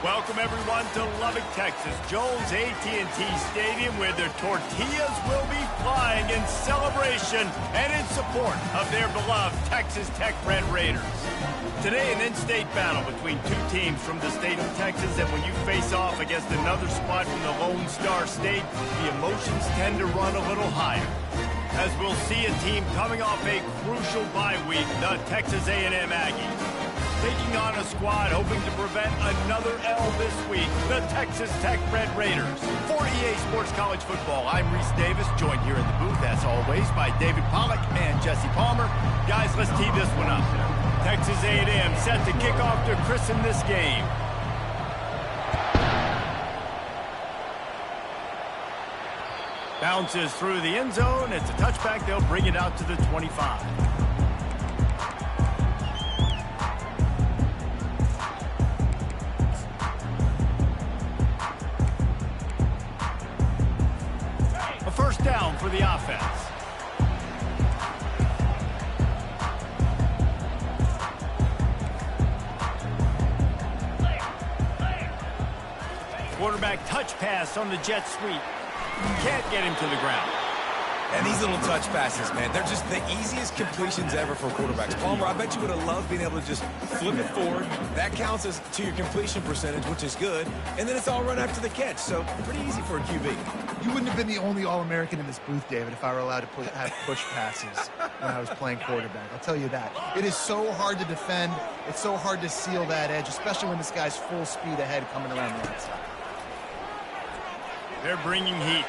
Welcome, everyone, to Lubbock, Texas, Jones AT&T Stadium, where their tortillas will be flying in celebration and in support of their beloved Texas Tech Red Raiders. Today, an in-state battle between two teams from the state of Texas, and when you face off against another squad from the Lone Star State, the emotions tend to run a little higher. As we'll see a team coming off a crucial bye week, the Texas A&M Aggies, taking on a squad hoping to prevent another L this week, the Texas Tech Red Raiders. For EA Sports College Football, I'm Reese Davis, joined here in the booth, as always, by David Pollack and Jesse Palmer. Guys, let's tee this one up. Texas A&M set to kick off to christen this game. Bounces through the end zone. It's a touchback. They'll bring it out to the 25. First down for the offense. Quarterback touch pass on the jet sweep. Can't get him to the ground. And these little touch passes, man, they're just the easiest completions ever for quarterbacks. Palmer, I bet you would have loved being able to just flip it forward. That counts as to your completion percentage, which is good. And then it's all run after the catch, so pretty easy for a QB. You wouldn't have been the only All-American in this booth, David, if I were allowed to have push passes when I was playing quarterback. I'll tell you that. It is so hard to defend. It's so hard to seal that edge, especially when this guy's full speed ahead coming around the outside. They're bringing heat.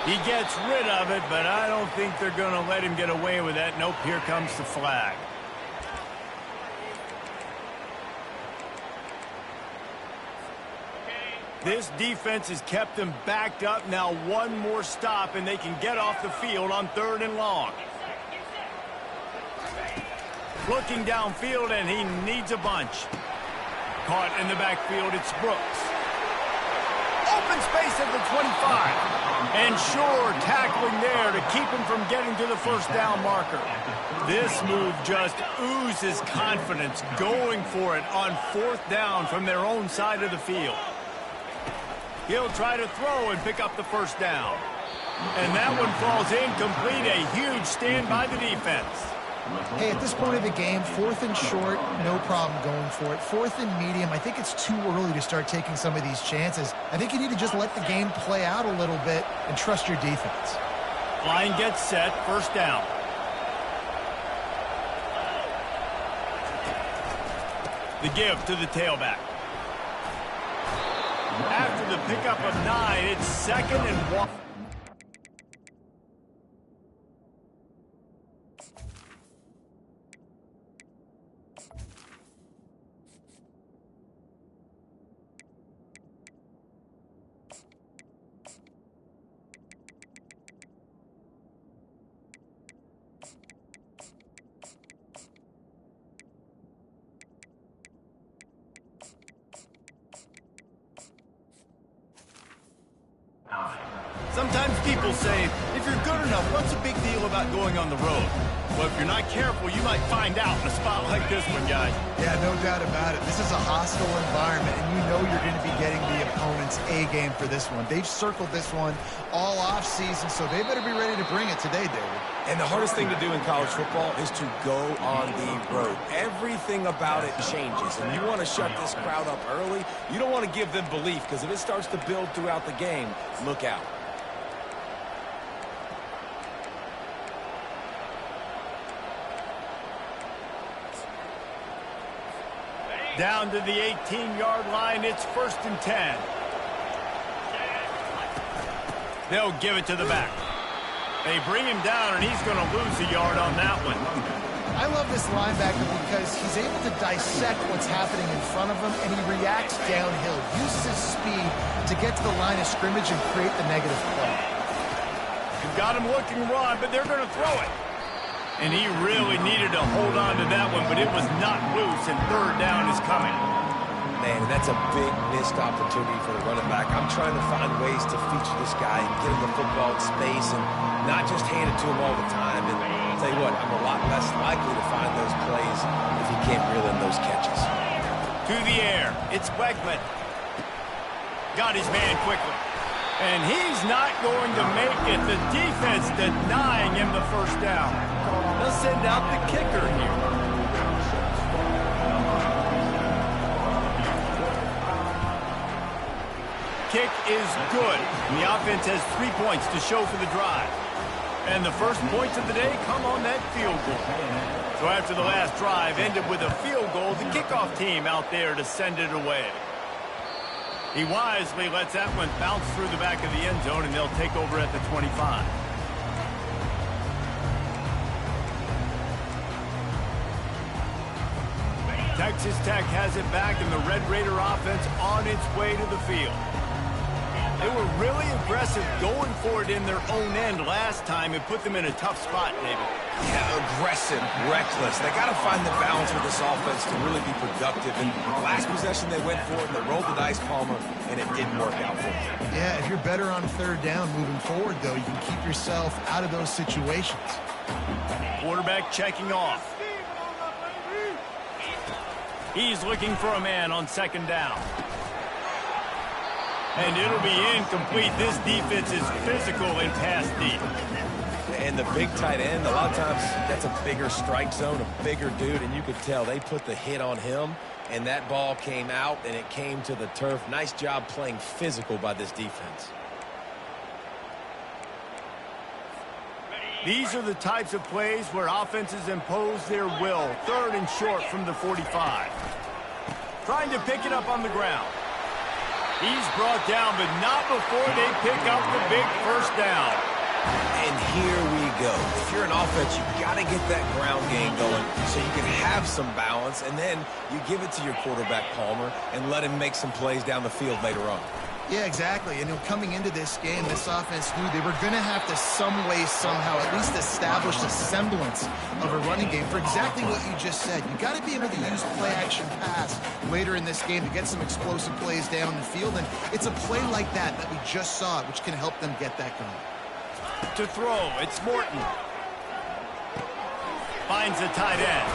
He gets rid of it, but I don't think they're going to let him get away with that. Nope, here comes the flag. This defense has kept them backed up. Now one more stop, and they can get off the field on 3rd and long. Looking downfield, and he needs a bunch. Caught in the backfield, it's Brooks. Open space at the 25. And sure, tackling there to keep him from getting to the first down marker. This move just oozes confidence, going for it on 4th down from their own side of the field. He'll try to throw and pick up the first down. And that one falls incomplete. A huge stand by the defense. Hey, at this point of the game, 4th and short, no problem going for it. 4th and medium, I think it's too early to start taking some of these chances. I think you need to just let the game play out a little bit and trust your defense. Line gets set, first down. The give to the tailback. After the pickup of 9, it's 2nd and 1. Sometimes people say, if you're good enough, what's the big deal about going on the road? Well, if you're not careful, you might find out in a spot like this one, guys. Yeah, no doubt about it. This is a hostile environment, and you know you're going to be getting the opponent's A game for this one. They've circled this one all offseason, so they better be ready to bring it today, David. And the hardest thing to do in college football is to go on the road. Everything about it changes, and you want to shut this crowd up early. You don't want to give them belief, because if it starts to build throughout the game, look out. Down to the 18-yard line, it's 1st and 10. They'll give it to the back. They bring him down, and he's going to lose a yard on that one. I love this linebacker because he's able to dissect what's happening in front of him, and he reacts downhill, uses his speed to get to the line of scrimmage and create the negative play. You've got him looking run, but they're going to throw it. And he really needed to hold on to that one, but it was not loose, and 3rd down is coming. Man, and that's a big missed opportunity for the running back. I'm trying to find ways to feature this guy and get him the football in space and not just hand it to him all the time. And I'll tell you what, I'm a lot less likely to find those plays if he can't reel in those catches. To the air. It's Wegman. Got his man quickly. And he's not going to make it. The defense denying him the first down. They'll send out the kicker here. Kick is good. The offense has 3 points to show for the drive. And the first points of the day come on that field goal. So after the last drive ended with a field goal, the kickoff team out there to send it away. He wisely lets that one bounce through the back of the end zone, and they'll take over at the 25. Texas Tech has it back, and the Red Raider offense on its way to the field. They were really aggressive going for it in their own end last time. It put them in a tough spot, David. Yeah, aggressive, reckless. They got to find the balance with this offense to really be productive. And last possession they went for it, they rolled the dice, Palmer, and it didn't work out for them. Yeah, if you're better on third down moving forward, though, you can keep yourself out of those situations. Quarterback checking off. He's looking for a man on second down. And it'll be incomplete. This defense is physical in pass deep. And the big tight end, a lot of times that's a bigger strike zone, a bigger dude, and you could tell they put the hit on him, and that ball came out, and it came to the turf. Nice job playing physical by this defense. These are the types of plays where offenses impose their will. Third and short from the 45. Trying to pick it up on the ground. He's brought down, but not before they pick up the big first down. And here we go. If you're an offense, you've got to get that ground game going so you can have some balance, and then you give it to your quarterback, Palmer, and let him make some plays down the field later on. Yeah, exactly. And coming into this game, this offense knew they were going to have to some way, somehow, at least establish a semblance of a running game for exactly what you just said. You got to be able to use play-action pass later in this game to get some explosive plays down the field. And it's a play like that we just saw, which can help them get that going. To throw, it's Morton. Finds the tight end.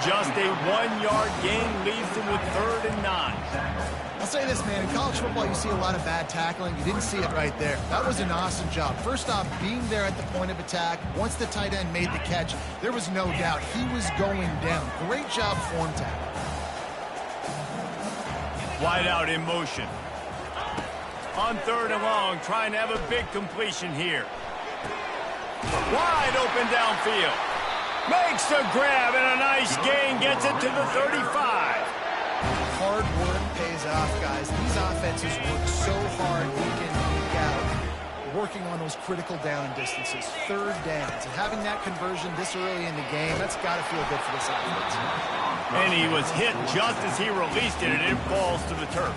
Just a 1-yard gain leaves them with 3rd and 9. I'll say this, man. In college football, you see a lot of bad tackling. You didn't see it right there. That was an awesome job. First off, being there at the point of attack. Once the tight end made the catch, there was no doubt he was going down. Great job form tackle. Wide out in motion. On 3rd and long, trying to have a big completion here. Wide open downfield. Makes the grab, and a nice gain. Gets it to the 35. Hard work pays off, guys. These offenses work so hard week in, week out, working on those critical down distances, 3rd downs, and having that conversion this early in the game, that's got to feel good for this offense. And he was hit just as he released it, and it falls to the turf.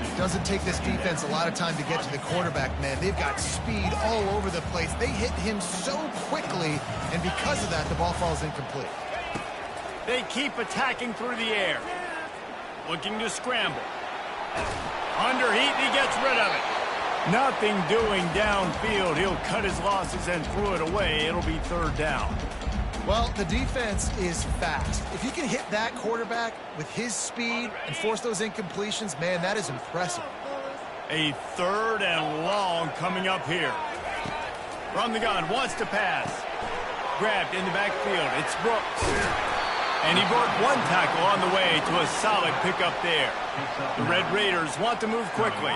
It doesn't take this defense a lot of time to get to the quarterback, man. They've got speed all over the place. They hit him so quickly, and because of that, the ball falls incomplete. They keep attacking through the air. Looking to scramble. Under heat, he gets rid of it. Nothing doing downfield. He'll cut his losses and throw it away. It'll be 3rd down. Well, the defense is fast. If you can hit that quarterback with his speed and force those incompletions, man, that is impressive. A 3rd and long coming up here. From the gun, wants to pass. Grabbed in the backfield. It's Brooks. And he broke one tackle on the way to a solid pickup there. The Red Raiders want to move quickly.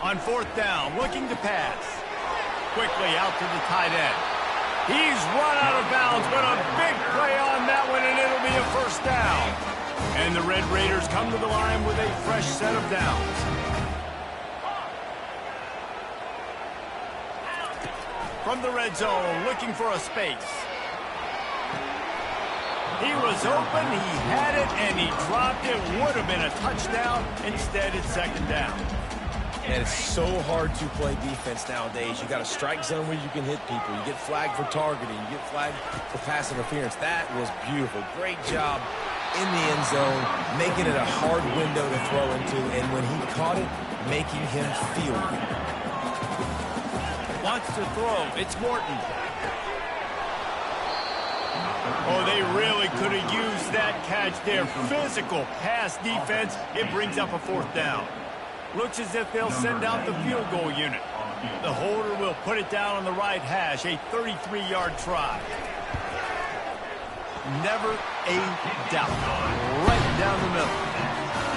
On 4th down, looking to pass. Quickly out to the tight end. He's run out of bounds, but a big play on that one, and it'll be a 1st down. And the Red Raiders come to the line with a fresh set of downs. From the red zone, looking for a space. He was open, he had it, and he dropped it. Would have been a touchdown. Instead, it's 2nd down. And it's so hard to play defense nowadays. You got a strike zone where you can hit people. You get flagged for targeting. You get flagged for pass interference. That was beautiful. Great job in the end zone, making it a hard window to throw into, and when he caught it, making him feel it. Wants to throw. It's Morton. Oh, they really could have used that catch there. Physical pass defense. It brings up a 4th down. Looks as if they'll send out the field goal unit. The holder will put it down on the right hash. A 33-yard try. Never a doubt. Right down the middle.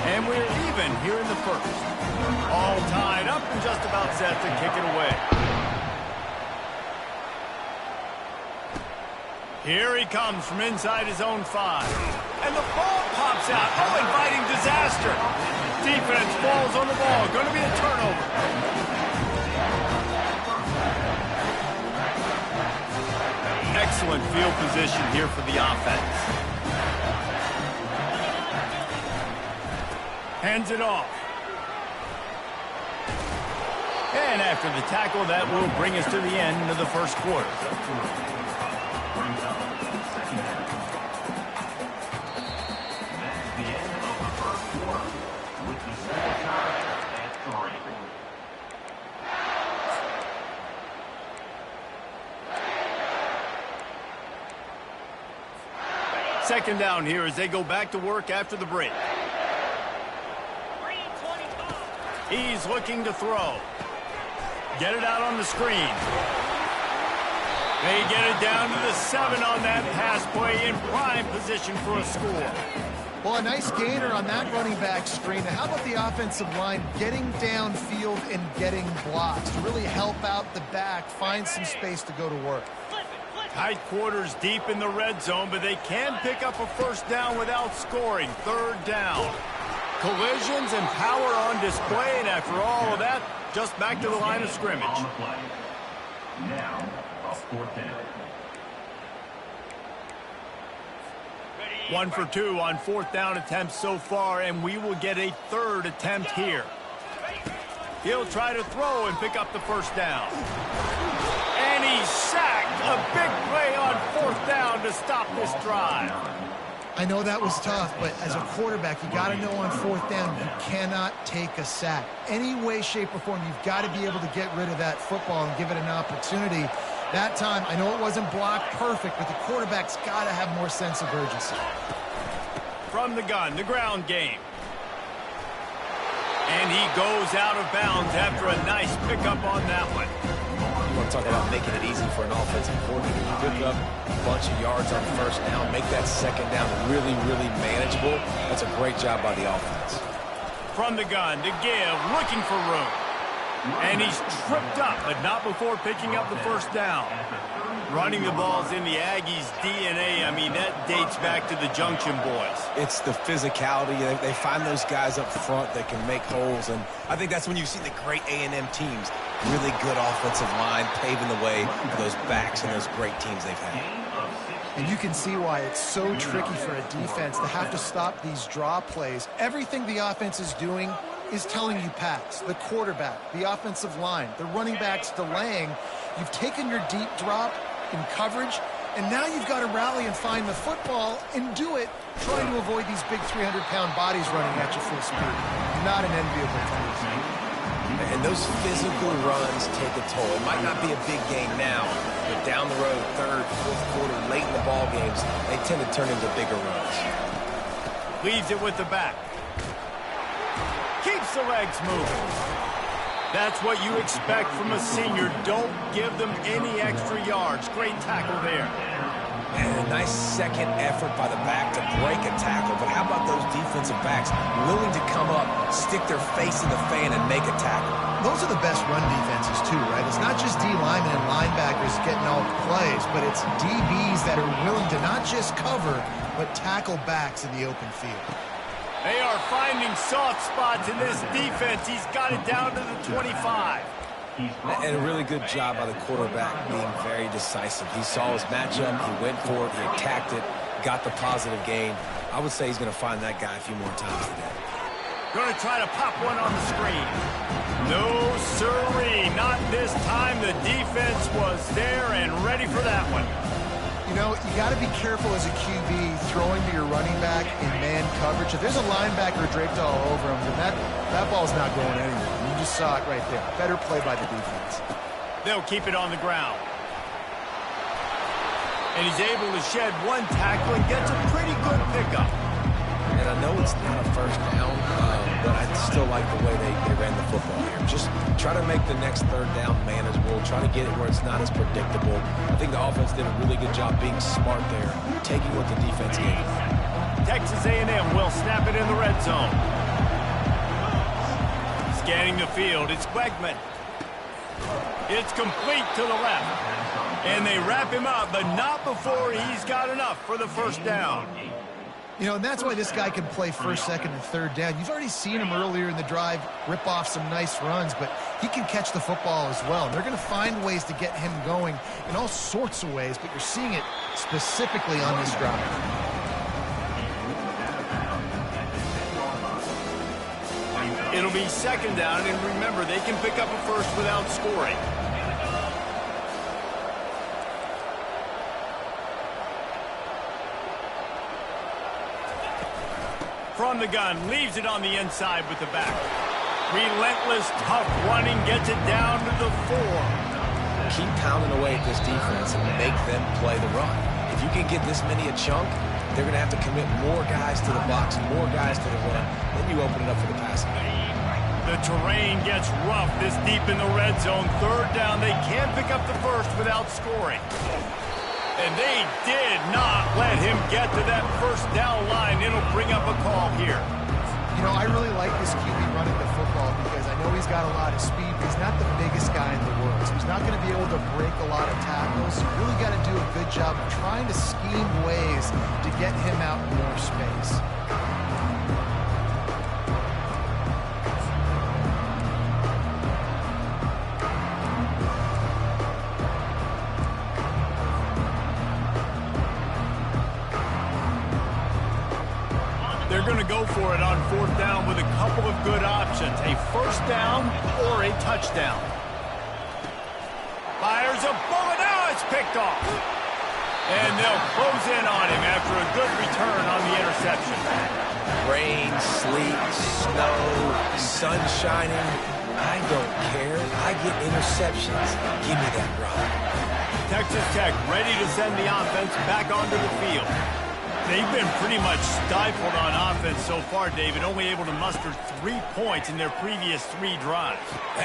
And we're even here in the first. All tied up and just about set to kick it away. Here he comes from inside his own 5. And the ball pops out. Oh, inviting disaster. Defense falls on the ball. Going to be a turnover. Excellent field position here for the offense. Hands it off. And after the tackle, that will bring us to the end of the first quarter. Second down here as they go back to work after the break. He's looking to throw. Get it out on the screen. They get it down to the 7 on that pass play in prime position for a score. Well, a nice gainer on that running back screen. How about the offensive line getting downfield and getting blocks to really help out the back, find some space to go to work? Tight quarters deep in the red zone, but they can pick up a 1st down without scoring. 3rd down. Collisions and power on display, and after all of that, just back to the line of scrimmage. Now, a 4th down. 1 for 2 on 4th down attempts so far, and we will get a 3rd attempt here. He'll try to throw and pick up the 1st down. And he's sacked. A big play on 4th down to stop this drive. I know that was tough, but as a quarterback, you got to know on 4th down, you cannot take a sack. Any way, shape, or form, you've got to be able to get rid of that football and give it an opportunity. That time, I know it wasn't blocked perfect, but the quarterback's got to have more sense of urgency. From the gun, the ground game. And he goes out of bounds after a nice pickup on that one. You want to talk about making it easy for an offensive coordinator to pick up a bunch of yards on 1st down, make that 2nd down really, really manageable. That's a great job by the offense. From the gun to give, looking for room. And he's tripped up, but not before picking up the 1st down. Running the ball's in the Aggies' DNA. I mean, that dates back to the Junction Boys. It's the physicality. They find those guys up front that can make holes, and I think that's when you see the great A&M teams. Really good offensive line paving the way for those backs and those great teams they've had. And you can see why it's so tricky for a defense to have to stop these draw plays. Everything the offense is doing is telling you pass. The quarterback, the offensive line, the running backs delaying. You've taken your deep drop in coverage, and now you've got to rally and find the football and do it, trying to avoid these big 300-pound bodies running at you full speed. Not an enviable thing. And those physical runs take a toll. It might not be a big game now, but down the road, 3rd, 4th quarter, late in the ball games, they tend to turn into bigger runs. Leaves it with the back. Keeps the legs moving. That's what you expect from a senior. Don't give them any extra yards. Great tackle there. And a nice second effort by the back to break a tackle. But how about those defensive backs willing to come up, stick their face in the fan, and make a tackle? Those are the best run defenses, too, right? It's not just D linemen and linebackers getting all the plays, but it's DBs that are willing to not just cover, but tackle backs in the open field. They are finding soft spots in this defense. He's got it down to the 25. And a really good job by the quarterback being very decisive. He saw his matchup, he went for it, he attacked it, got the positive gain. I would say he's going to find that guy a few more times today. Going to try to pop one on the screen. No, sirree, not this time. The defense was there and ready for that one. You know, you got to be careful as a QB throwing to your running back in man coverage. If there's a linebacker draped all over him, then that ball's not going anywhere. You just saw it right there. Better play by the defense. They'll keep it on the ground. And he's able to shed one tackle and gets a pretty good pickup. And I know it's not a first down, but I still like the way they ran the football here. Just try to make the next third down manageable. Try to get it where it's not as predictable. I think the offense did a really good job being smart there, taking what the defense gave them. Texas A&M will snap it in the red zone. Scanning the field, it's Wegman. It's complete to the left. And they wrap him up, but not before he's got enough for the first down. You know, and that's why this guy can play first, second, and third down. You've already seen him earlier in the drive rip off some nice runs, but he can catch the football as well. And they're going to find ways to get him going in all sorts of ways, but you're seeing it specifically on this drive. It'll be second down, and remember, they can pick up a first without scoring. From the gun, leaves it on the inside with the back. Relentless, tough running, gets it down to the 4. Keep pounding away at this defense and make them play the run. If you can get this many a chunk, they're going to have to commit more guys to the box, more guys to the run. Then you open it up for the passing game. The terrain gets rough this deep in the red zone. Third down, they can't pick up the first without scoring. And they did not let him get to that first down line. It'll bring up a call here. You know, I really like this QB running the football because I know he's got a lot of speed, but he's not the biggest guy in the world. So he's not going to be able to break a lot of tackles. You really got to do a good job of trying to scheme ways to get him out in more space. They're going to go for it on fourth down with a couple of good options. A first down or a touchdown. Fires a bullet. Now it's picked off. And they'll close in on him after a good return on the interception. Rain, sleet, snow, sun shining. I don't care. I get interceptions. Give me that rock. Texas Tech ready to send the offense back onto the field. They've been pretty much stifled on offense so far, David, only able to muster 3 points in their previous 3 drives.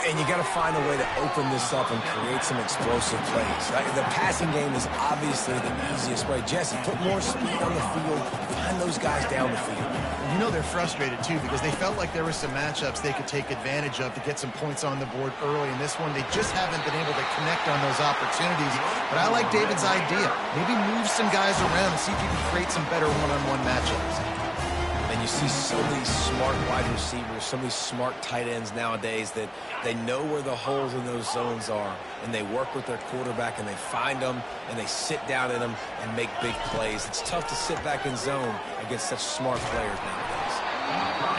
And you got to find a way to open this up and create some explosive plays. The passing game is obviously the easiest way. Jesse, put more speed on the field. Find those guys down the field. You know they're frustrated, too, because they felt like there were some matchups they could take advantage of to get some points on the board early. In this one, they just haven't been able to connect on those opportunities. But I like David's idea. Maybe move some guys around and see if you can create some better one-on-one matchups. And you see so many smart wide receivers, so many smart tight ends nowadays that they know where the holes in those zones are, and they work with their quarterback, and they find them, and they sit down in them and make big plays. It's tough to sit back in zone against such smart players nowadays.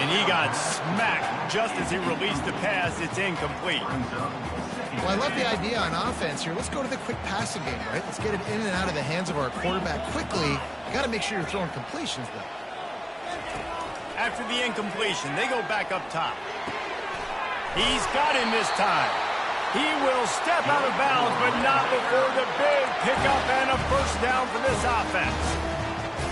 And he got smacked just as he released the pass. It's incomplete. Well, I love the idea on offense here. Let's go to the quick passing game, right? Let's get it in and out of the hands of our quarterback quickly. You got to make sure you're throwing completions, though. After the incompletion, they go back up top. He's got him this time. He will step out of bounds, but not before the big pickup and a first down for this offense.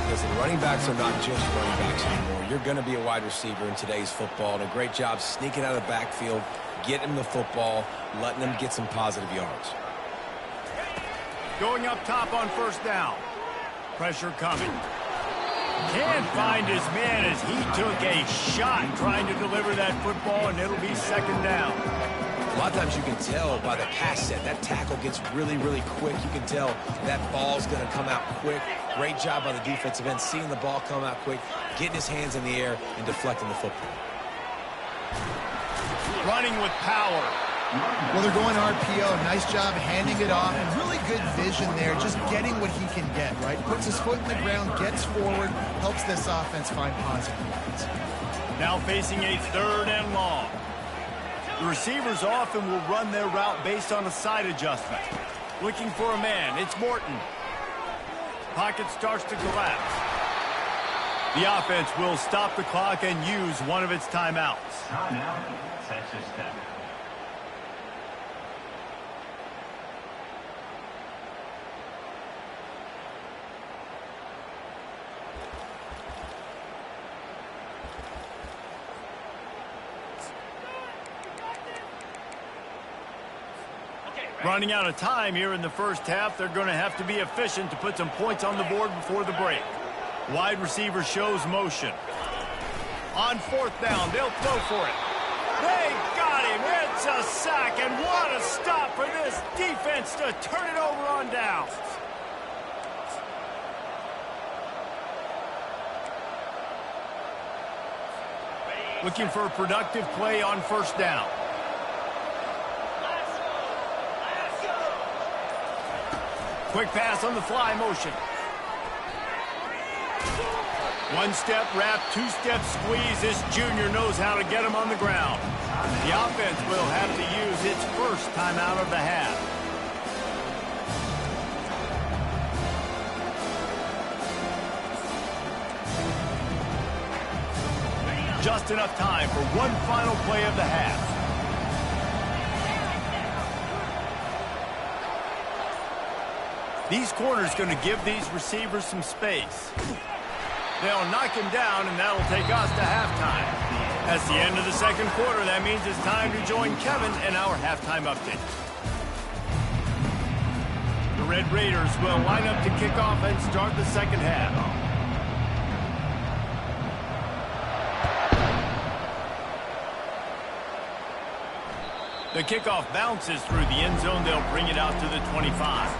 Listen, running backs are not just running backs anymore. You're going to be a wide receiver in today's football, and a great job sneaking out of the backfield, getting him the football, letting them get some positive yards. Going up top on first down. Pressure coming. Can't find his man as he took a shot trying to deliver that football, and it'll be second down. A lot of times you can tell by the pass set, that tackle gets really, really quick. You can tell that ball's going to come out quick. Great job by the defensive end, seeing the ball come out quick, getting his hands in the air, and deflecting the football. Running with power. Well, they're going RPO. Nice job handing it off, and really good vision there, just getting what he can get, right? Puts his foot in the ground, gets forward, helps this offense find positive points. Now facing a third and long. The receivers often will run their route based on a side adjustment. Looking for a man. It's Morton. Pocket starts to collapse. The offense will stop the clock and use one of its timeouts. Timeout, Texas Tech. Running out of time here in the first half. They're going to have to be efficient to put some points on the board before the break. Wide receiver shows motion. On fourth down, they'll throw for it. They got him. It's a sack, and what a stop for this defense to turn it over on downs. Looking for a productive play on first down. Quick pass on the fly motion. One step wrap, two step squeeze. This junior knows how to get him on the ground. The offense will have to use its first timeout of the half. Just enough time for one final play of the half. These corners going to give these receivers some space. They'll knock him down, and that'll take us to halftime. That's the end of the second quarter. That means it's time to join Kevin in our halftime update. The Red Raiders will line up to kick off and start the second half. The kickoff bounces through the end zone. They'll bring it out to the 25.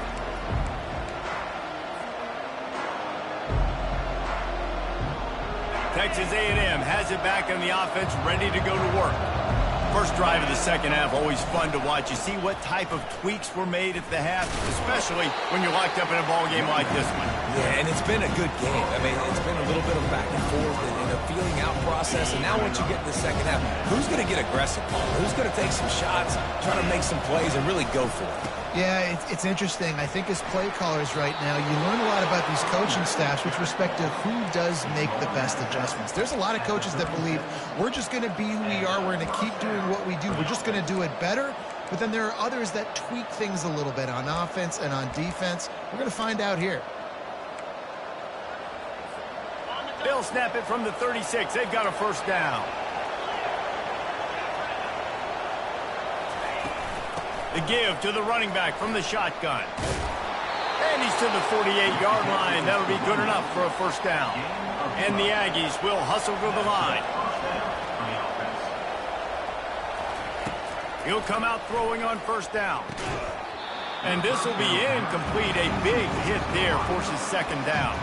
Texas A&M has it back on the offense, ready to go to work. First drive of the second half, always fun to watch. You see what type of tweaks were made at the half, especially when you're locked up in a ball game like this one. Yeah, and it's been a good game. I mean, it's been a little bit of back and forth and a feeling out process. And now once you get in the second half, who's going to get aggressive, Paul? Who's going to take some shots, try to make some plays, and really go for it? Yeah, it's interesting. I think as play callers right now, you learn a lot about these coaching staffs with respect to who does make the best adjustments. There's a lot of coaches that believe we're just going to be who we are. We're going to keep doing what we do. We're just going to do it better. But then there are others that tweak things a little bit on offense and on defense. We're going to find out here. They'll snap it from the 36. They've got a first down. The give to the running back from the shotgun. And he's to the 48-yard line. That'll be good enough for a first down. And the Aggies will hustle to the line. He'll come out throwing on first down. And this will be incomplete. A big hit there forces second down.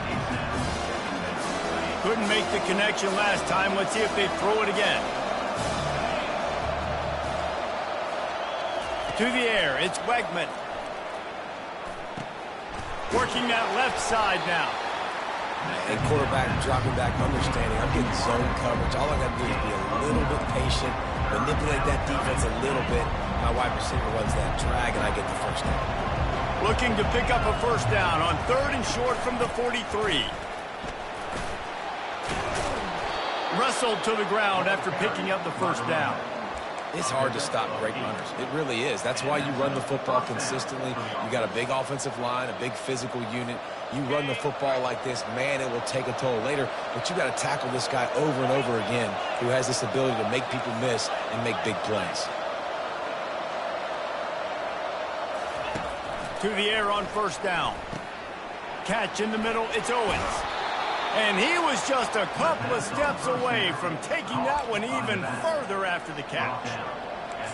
Couldn't make the connection last time. Let's see if they throw it again. To the air, it's Wegman. Working that left side now. And quarterback dropping back, understanding. I'm getting zone coverage. All I got to do is be a little bit patient, manipulate that defense a little bit. My wide receiver runs that drag, and I get the first down. Looking to pick up a first down on third and short from the 43. Wrestled to the ground after picking up the first down. It's hard to stop great runners. It really is. That's why you run the football consistently. You got a big offensive line, a big physical unit. You run the football like this, man, it will take a toll later. But you got to tackle this guy over and over again who has this ability to make people miss and make big plays. To the air on first down. Catch in the middle, it's Owens. And he was just a couple of steps away from taking that one even further after the catch.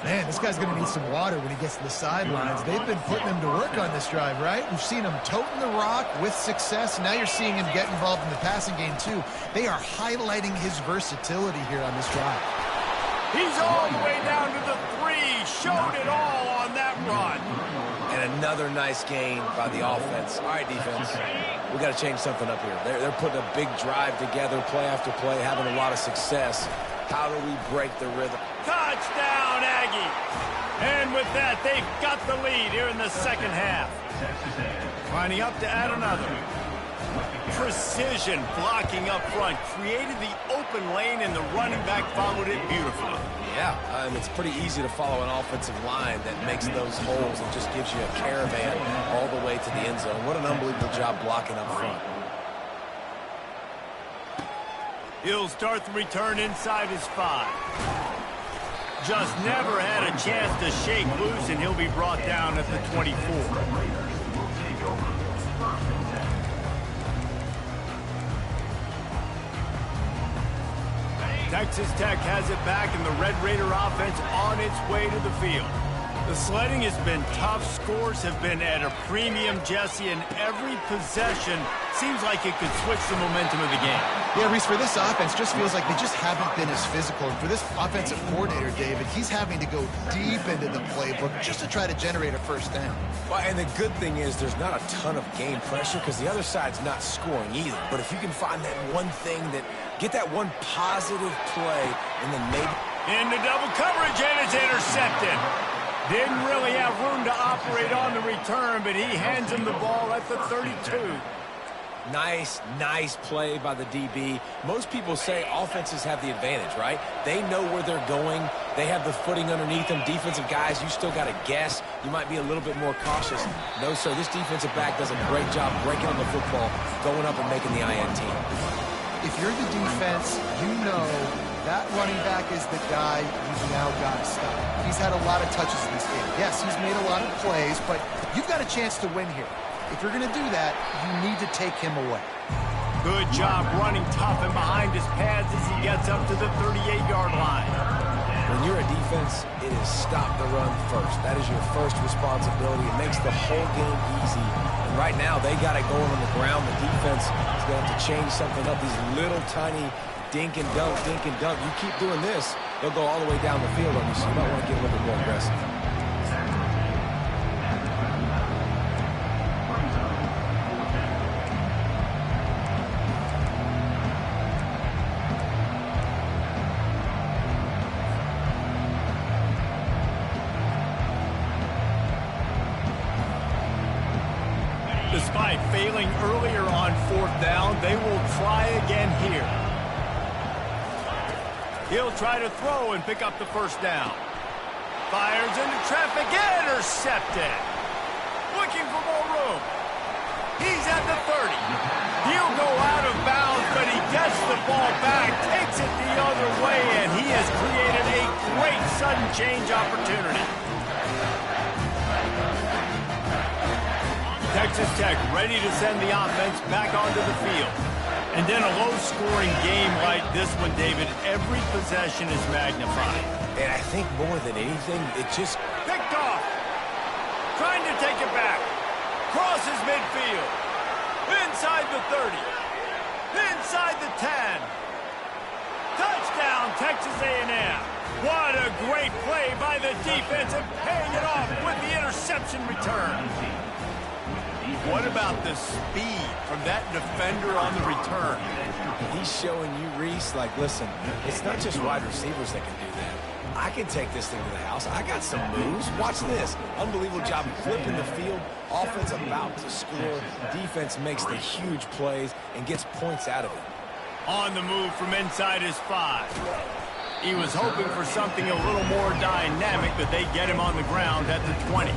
Man, this guy's going to need some water when he gets to the sidelines. They've been putting him to work on this drive, right? We've seen him toting the rock with success. Now you're seeing him get involved in the passing game, too. They are highlighting his versatility here on this drive. He's all the way down to the 3. Showed it all on that run. And another nice gain by the offense. All right, defense. We got to change something up here. They're putting a big drive together, play after play, having a lot of success. How do we break the rhythm? Touchdown, Aggie. And with that, they've got the lead here in the second half. Lining up to add another. Precision blocking up front created the open lane, and the running back followed it beautifully. Yeah, and it's pretty easy to follow an offensive line that makes those holes and just gives you a caravan all the way to the end zone. What an unbelievable job blocking up front. He'll start the return inside his 5. Just never had a chance to shake loose, and he'll be brought down at the 24. Texas Tech has it back, and the Red Raider offense on its way to the field. The sledding has been tough. Scores have been at a premium, Jesse, and every possession seems like it could switch the momentum of the game. Yeah, Reese, for this offense, just feels like they just haven't been as physical. And for this offensive coordinator, David, he's having to go deep into the playbook just to try to generate a first down. Well, and the good thing is there's not a ton of game pressure because the other side's not scoring either. But if you can find that one thing that get that one positive play and then maybe into double coverage, and it's intercepted. Didn't really have room to operate on the return, but he hands him the ball at the 32. Nice play by the DB. Most people say offenses have the advantage, right? They know where they're going. They have the footing underneath them. Defensive guys, you still got to guess. You might be a little bit more cautious. No, sir, this defensive back does a great job breaking on the football, going up and making the INT. If you're the defense, you know that running back is the guy you've now got to stop. He's had a lot of touches in this game. Yes, he's made a lot of plays, but you've got a chance to win here. If you're going to do that, you need to take him away. Good job running tough and behind his pads as he gets up to the 38-yard line. When you're a defense, it is stop the run first. That is your first responsibility. It makes the whole game easy. And right now, they got it going on the ground. The defense is going to have to change something up. These little tiny dink and dunk, dink and dunk. You keep doing this, they'll go all the way down the field on you, so you might want to get a little bit more aggressive. Despite failing earlier on 4th down, they will try again here. He'll try to throw and pick up the first down. Fires into traffic, intercepted. Looking for more room. He's at the 30. He'll go out of bounds, but he gets the ball back, takes it the other way, and he has created a great sudden change opportunity. Texas Tech ready to send the offense back onto the field. And then a low-scoring game like this one, David, every possession is magnified. And I think more than anything, it just picked off. Trying to take it back. Crosses midfield. Inside the 30. Inside the 10. Touchdown, Texas A&M. What a great play by the defense and paying it off with the interception return. What about the speed from that defender on the return? He's showing you, Reese, like, listen, it's not just wide receivers that can do that. I can take this thing to the house. I got some moves. Watch this. Unbelievable job flipping the field. Offense about to score. Defense makes the huge plays and gets points out of it. On the move from inside his 5. He was hoping for something a little more dynamic, but they get him on the ground at the 20.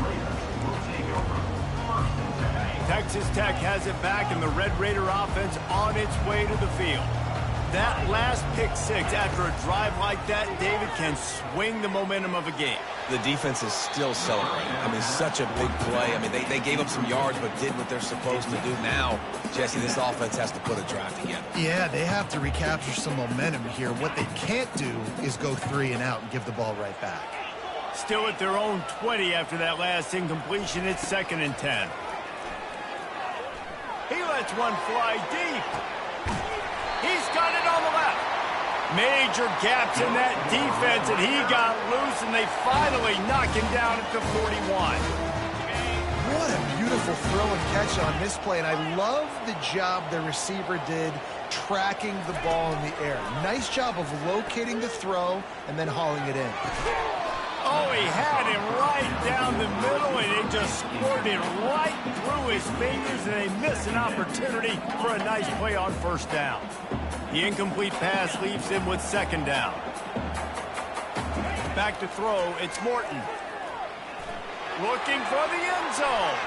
Texas Tech has it back, and the Red Raider offense on its way to the field. That last pick 6 after a drive like that, David, can swing the momentum of a game. The defense is still celebrating. I mean, such a big play. I mean, they gave up some yards but did what they're supposed to do. Now, Jesse, this offense has to put a drive together. Yeah, they have to recapture some momentum here. What they can't do is go 3 and out and give the ball right back. Still at their own 20 after that last incompletion. It's 2nd and 10. He lets one fly deep. He's got it on the left. Major gaps in that defense, and he got loose, and they finally knock him down at the 41. What a beautiful throw and catch on this play, and I love the job the receiver did tracking the ball in the air. Nice job of locating the throw and then hauling it in. Oh, he had him right down the middle, and it just squirted right through his fingers, and they missed an opportunity for a nice play on first down. The incomplete pass leaves him with second down. Back to throw, it's Morton. Looking for the end zone.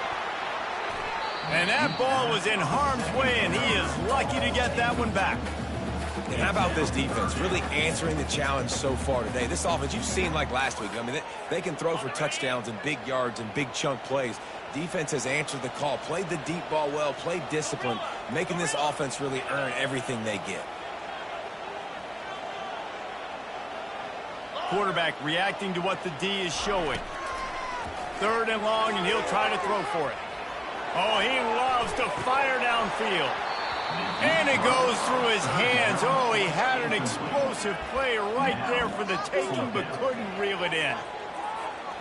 And that ball was in harm's way, and he is lucky to get that one back. And how about this defense really answering the challenge so far today? This offense, you've seen like last week. I mean, they can throw for touchdowns and big yards and big chunk plays. Defense has answered the call, played the deep ball well, played discipline, making this offense really earn everything they get. Quarterback reacting to what the D is showing. Third and long, and he'll try to throw for it. Oh, he loves to fire downfield. And it goes through his hands. Oh, he had an explosive play right there for the taking, but couldn't reel it in.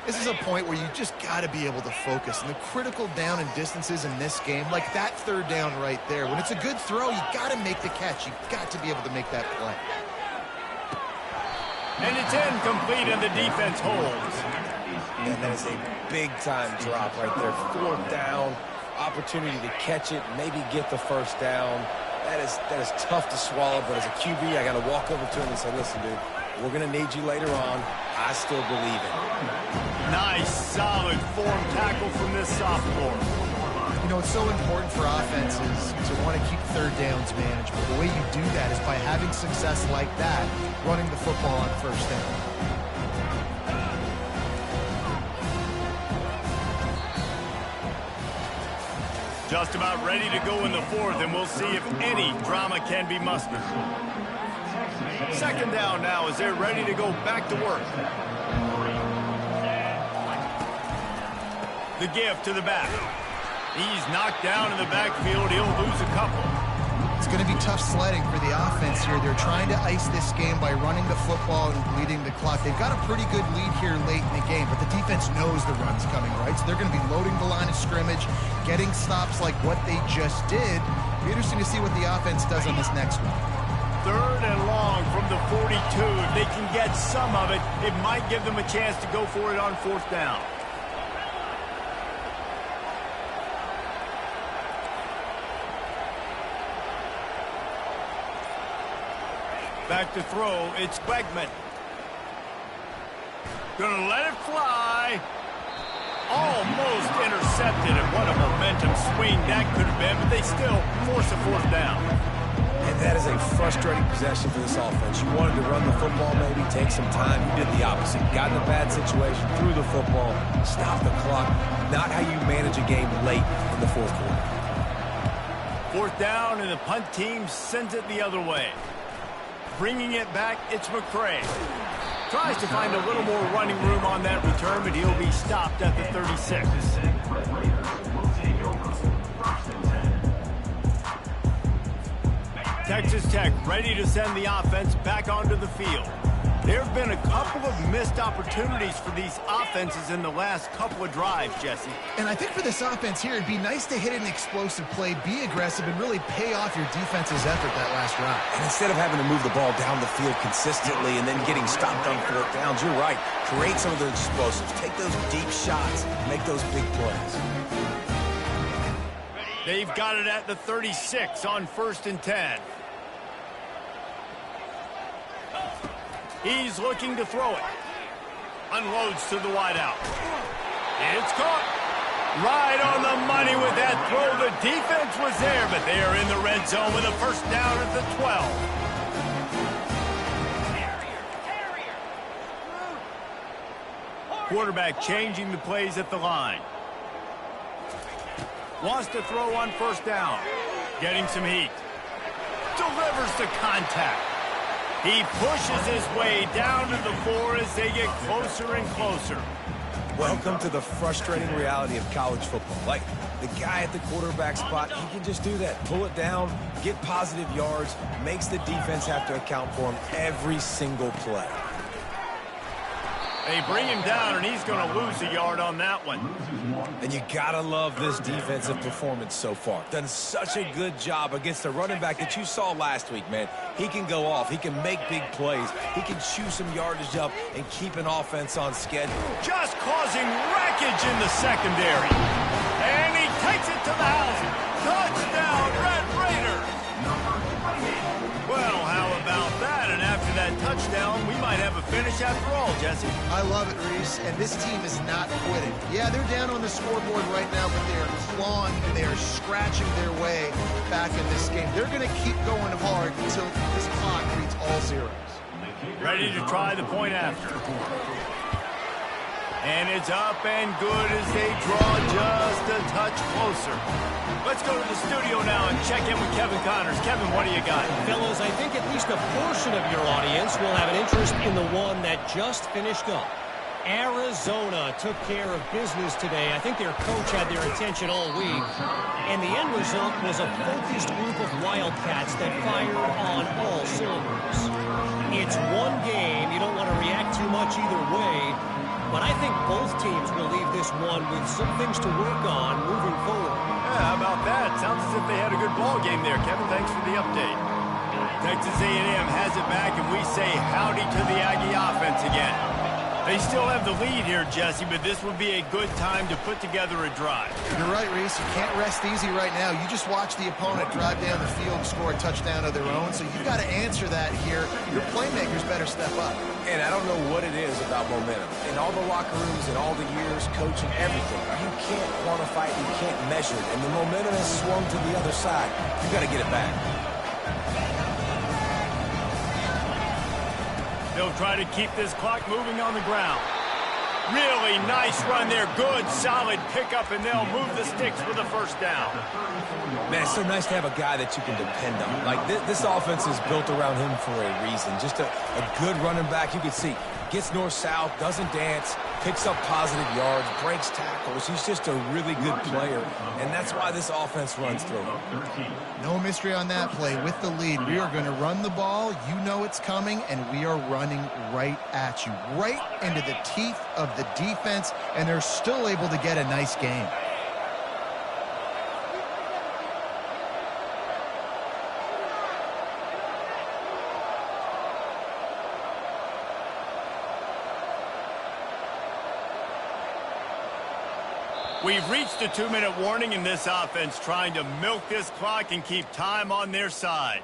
This is a point where you just got to be able to focus. And the critical down and distances in this game, like that third down right there, when it's a good throw, you got to make the catch. You got to be able to make that play. And it's incomplete, and the defense holds. And that is a big-time drop right there. Fourth down, opportunity to catch it, maybe get the first down. That is tough to swallow, but as a QB, I got to walk over to him and say, listen, dude, we're going to need you later on. I still believe it. Nice, solid form tackle from this sophomore. You know, it's so important for offenses to want to keep third downs manageable. The way you do that is by having success like that, running the football on first down. Just about ready to go in the fourth, and we'll see if any drama can be mustered. Second down now as they're ready to go back to work. The give to the back. He's knocked down in the backfield. He'll lose a couple. It's going to be tough sledding for the offense here. They're trying to ice this game by running the football and bleeding the clock. They've got a pretty good lead here late in the game, but the defense knows the run's coming, right? So they're going to be loading the line of scrimmage, getting stops like what they just did. It'll be interesting to see what the offense does on this next one. Third and long from the 42. If they can get some of it, it might give them a chance to go for it on fourth down. Back to throw, it's Wegman. Gonna let it fly. Almost intercepted, and what a momentum swing that could have been, but they still force a fourth down. And that is a frustrating possession for this offense. You wanted to run the football, maybe take some time. You did the opposite. Got in a bad situation, threw the football, stopped the clock. Not how you manage a game late in the fourth quarter. Fourth down, and the punt team sends it the other way. Bringing it back, it's McCray. Tries to find a little more running room on that return, but he'll be stopped at the 36. Texas Tech ready to send the offense back onto the field. There have been a couple of missed opportunities for these offenses in the last couple of drives, Jesse. And I think for this offense here, it'd be nice to hit an explosive play, be aggressive, and really pay off your defense's effort that last drive. And instead of having to move the ball down the field consistently and then getting stopped on fourth downs, you're right. Create some of those explosives. Take those deep shots. Make those big plays. They've got it at the 36 on 1st and 10. He's looking to throw it. Unloads to the wideout. It's caught. Right on the money with that throw. The defense was there, but they are in the red zone with a first down at the 12. Quarterback changing the plays at the line. Wants to throw on first down. Getting some heat. Delivers the contact. He pushes his way down to the floor as they get closer and closer. Welcome to the frustrating reality of college football. Like, the guy at the quarterback spot, he can just do that. Pull it down, get positive yards, makes the defense have to account for him every single play. They bring him down, and he's going to lose a yard on that one. And you got to love this defensive performance so far. Done such a good job against the running back that you saw last week, man. He can go off. He can make big plays. He can chew some yardage up and keep an offense on schedule. Just causing wreckage in the secondary. And he takes it to the house. Touchdown, Red Raiders. Well, how about that? And after that touchdown, we might have a finish after all, Jesse. I love it, Reese, and this team is not quitting. Yeah, they're down on the scoreboard right now, but they are clawing and they are scratching their way back in this game. They're going to keep going hard until this clock reads all zeros. Ready to try the point after. And it's up and good as they draw just a touch closer. Let's go to the studio now and check in with Kevin Connors. Kevin, what do you got? Fellas, I think at least a portion of your audience will have an interest in the one that just finished up. Arizona took care of business today. I think their coach had their attention all week. And the end result was a focused group of Wildcats that fired on all cylinders. It's one game. You don't want to react too much either way. But I think both teams will leave this one with some things to work on moving forward. Yeah, how about that? Sounds as if they had a good ball game there. Kevin, thanks for the update. Texas A&M has it back, and we say howdy to the Aggie offense again. They still have the lead here, Jesse, but this would be a good time to put together a drive. You're right, Reese. You can't rest easy right now. You just watch the opponent drive down the field and score a touchdown of their own, so you've got to answer that here. Your playmakers better step up. And I don't know what it is about momentum. In all the locker rooms and all the years, coaching, everything, you can't quantify it, you can't measure it. And the momentum has swung to the other side. You got to get it back. They'll try to keep this clock moving on the ground. Really nice run there. Good, solid pickup, and they'll move the sticks for the first down. Man, it's so nice to have a guy that you can depend on. Like, this offense is built around him for a reason. Just a good running back. You can see, gets north-south, doesn't dance, picks up positive yards, breaks tackles. He's just a really good player, and that's why this offense runs through him. No mystery on that play. With the lead, we are going to run the ball. You know it's coming, and we are running right at you, right into the teeth of the defense, and they're still able to get a nice game. We've reached the 2-minute warning in this offense, trying to milk this clock and keep time on their side.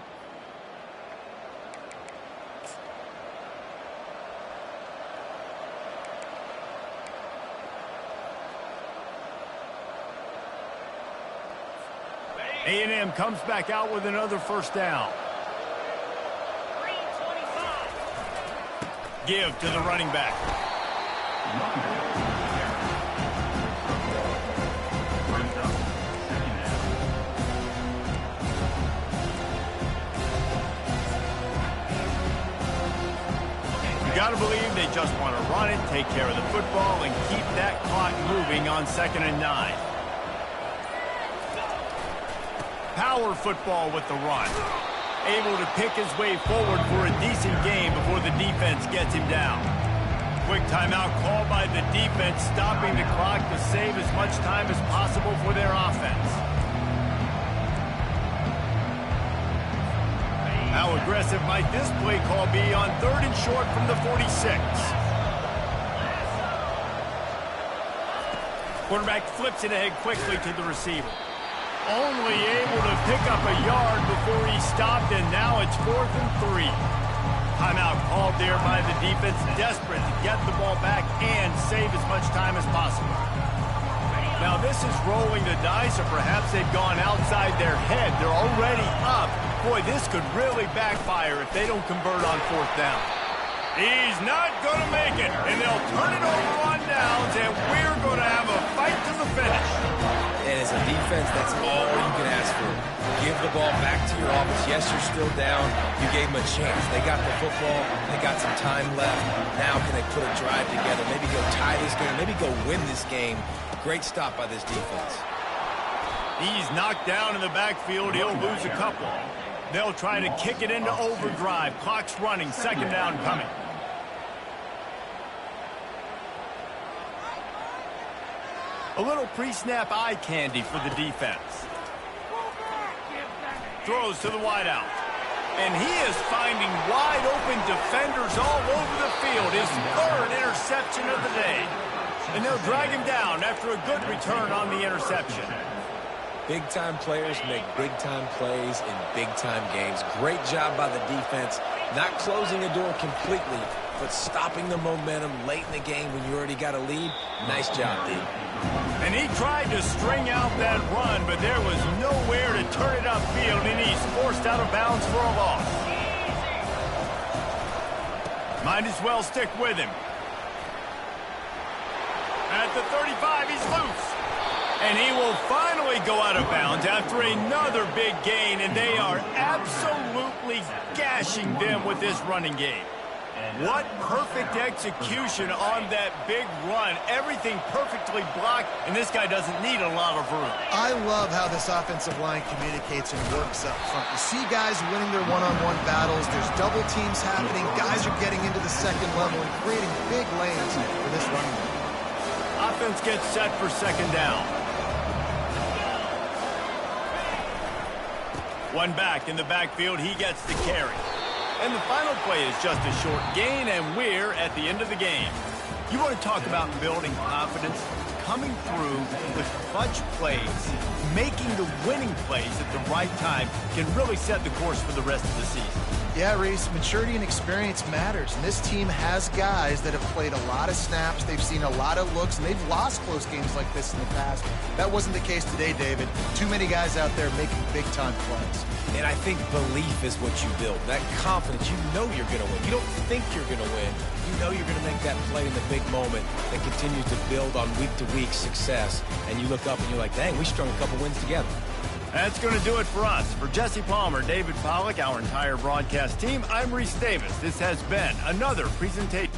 A&M comes back out with another first down. Give to the running back. Got to believe they just want to run it, take care of the football, and keep that clock moving on 2nd and 9. Power football with the run. Able to pick his way forward for a decent game before the defense gets him down. Quick timeout called by the defense, stopping the clock to save as much time as possible for their offense. How aggressive might this play call be on 3rd and short from the 46? Quarterback flips it ahead quickly to the receiver. Only able to pick up a yard before he stopped, and now it's 4th and 3. Timeout called there by the defense, desperate to get the ball back and save as much time as possible. Now this is rolling the dice, or perhaps they've gone outside their head. They're already up. Boy, this could really backfire if they don't convert on 4th down. He's not going to make it, and they'll turn it over on downs, and we're going to have a fight to the finish. And as a defense, that's all you can ask for. Give the ball back to your offense. Yes, you're still down. You gave them a chance. They got the football. They got some time left. Now can they put a drive together? Maybe go tie this game. Maybe go win this game. Great stop by this defense. He's knocked down in the backfield. He'll lose a couple. They'll try to kick it into overdrive. Clock's running. 2nd down coming. A little pre-snap eye candy for the defense. Throws to the wideout. And he is finding wide-open defenders all over the field. His third interception of the day. And they'll drag him down after a good return on the interception. Big-time players make big-time plays in big-time games. Great job by the defense, not closing the door completely, but stopping the momentum late in the game when you already got a lead. Nice job, D. And he tried to string out that run, but there was nowhere to turn it upfield, and he's forced out of bounds for a loss. Might as well stick with him. At the 35, he's loose. And he will finally go out of bounds after another big gain, and they are absolutely gashing them with this running game. What perfect execution on that big run. Everything perfectly blocked, and this guy doesn't need a lot of room. I love how this offensive line communicates and works up front. You see guys winning their one-on-one battles. There's double teams happening. Guys are getting into the second level and creating big lanes for this running game. Offense gets set for second down. One back in the backfield, he gets the carry. And the final play is just a short gain, and we're at the end of the game. You want to talk about building confidence? Coming through with clutch plays, making the winning plays at the right time can really set the course for the rest of the season. Yeah, Reese, maturity and experience matters, and this team has guys that have played a lot of snaps, they've seen a lot of looks, and they've lost close games like this in the past. That wasn't the case today, David. Too many guys out there making big-time plays. And I think belief is what you build. That confidence, you know you're going to win. You don't think you're going to win. You know you're going to make that play in the big moment that continues to build on week-to-week success. And you look up and you're like, dang, we strung a couple wins together. That's going to do it for us. For Jesse Palmer, David Pollack, our entire broadcast team, I'm Reese Davis. This has been another presentation.